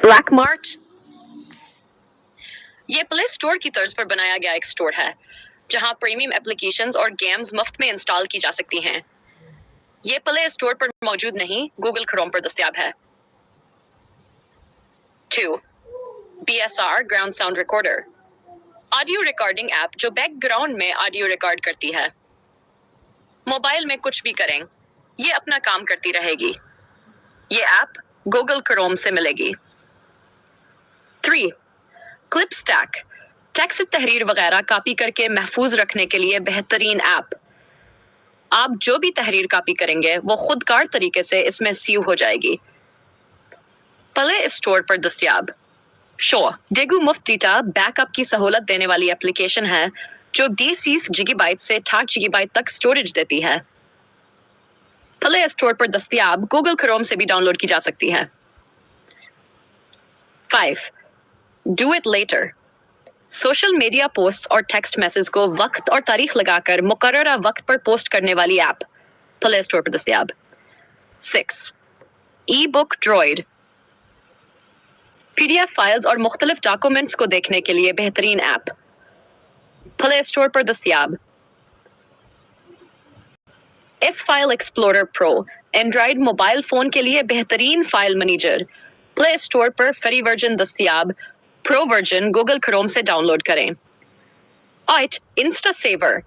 Black mart ये play store की तर्ज पर बनाया गया एक स्टोर है जहां प्रीमियम एप्लीकेशंस और गेम्स मुफ्त में इंस्टॉल की जा सकती हैं। ये प्ले स्टोर पर मौजूद नहीं, गूगल क्रोम पर दस्तयाब है। 2. BSR ground sound recorder audio recording app जो बैकग्राउंड में ऑडियो रिकॉर्ड करती है। मोबाइल में कुछ भी करें, ये अपना काम करती रहेगी। ये ऐप गूगल क्रोम से मिलेगी। 3. क्लिप स्टैक टेक्स्ट तहरीर वगैरह कॉपी करके महफूज रखने के लिए बेहतरीन ऐप। आप जो भी तहरीर कॉपी करेंगे वो खुदकार तरीके से इसमें सेव हो जाएगी। प्ले स्टोर पर दस्तयाब शो डेगू मुफ्त डेटा बैकअप की सहूलत देने वाली एप्लीकेशन है जो 20 GB से 8 GB तक स्टोरेज देती है। प्ले स्टोर पर दस्तयाब गूगल क्रोम से भी डाउनलोड की जा सकती है। 5. Do it later social media posts और टेक्स्ट मैसेज को वक्त और तारीख लगाकर मुकर्ररा वक्त पर पोस्ट करने वाली ऐप। प्ले स्टोर पर दस्तयाब। 6. ई बुक ड्रॉइड PDF फाइल्स और मुख्तलिफ डॉक्यूमेंट्स को देखने के लिए बेहतरीन ऐप। प्ले स्टोर पर दस्तयाब। ES file explorer pro android mobile phone के लिए बेहतरीन फाइल मैनेजर। प्ले स्टोर पर फ्री वर्जन दस्तयाब, प्रो वर्जन गूगल क्रोम से डाउनलोड करें। 8. इंस्टा सेवर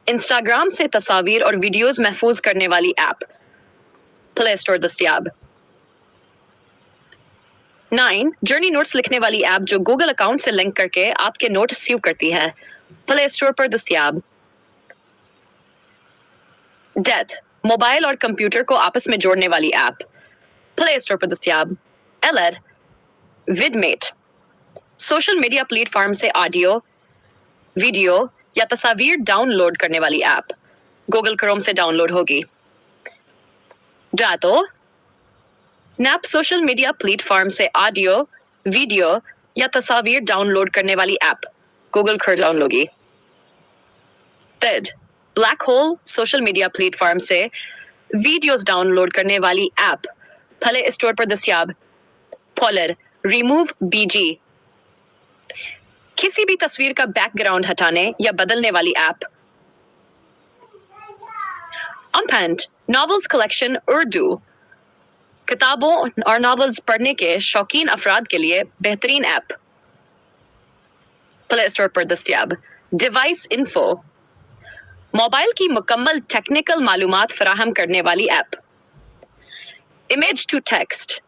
इंस्टाग्राम से तस्वीर और वीडियोस महफूज करने वाली ऐप। प्ले स्टोर दस्तयाब। 9. जर्नी नोट्स लिखने वाली ऐप जो गूगल अकाउंट से लिंक करके आपके नोट्स सेव करती है। प्ले स्टोर पर दस्तयाब। डेथ मोबाइल और कंप्यूटर को आपस में जोड़ने वाली ऐप। प्ले स्टोर पर दस्तयाब। एलेड विडमेट सोशल मीडिया प्लेटफॉर्म से ऑडियो, वीडियो या तस्वीर डाउनलोड करने वाली ऐप। गूगल क्रोम से डाउनलोड होगी। डातो नैप सोशल मीडिया प्लेटफॉर्म से ऑडियो, वीडियो या तस्वीर डाउनलोड करने वाली ऐप। गूगल क्रोम डाउनलोड होगी। Paid black hole social media platform से वीडियोस डाउनलोड करने वाली ऐप। प्ले स्टोर पर दस्तयाब। पॉलर रिमूव BG किसी भी तस्वीर का बैकग्राउंड हटाने या बदलने वाली ऐप। अम्पैंट नॉवेल्स कलेक्शन उर्दू किताबों और नॉवेल्स पढ़ने के शौकीन अफराद के लिए बेहतरीन ऐप। प्ले स्टोर पर दस्तयाब। डिवाइस इन्फो मोबाइल की मुकम्मल टेक्निकल मालूमात फराहम करने वाली ऐप। Image to text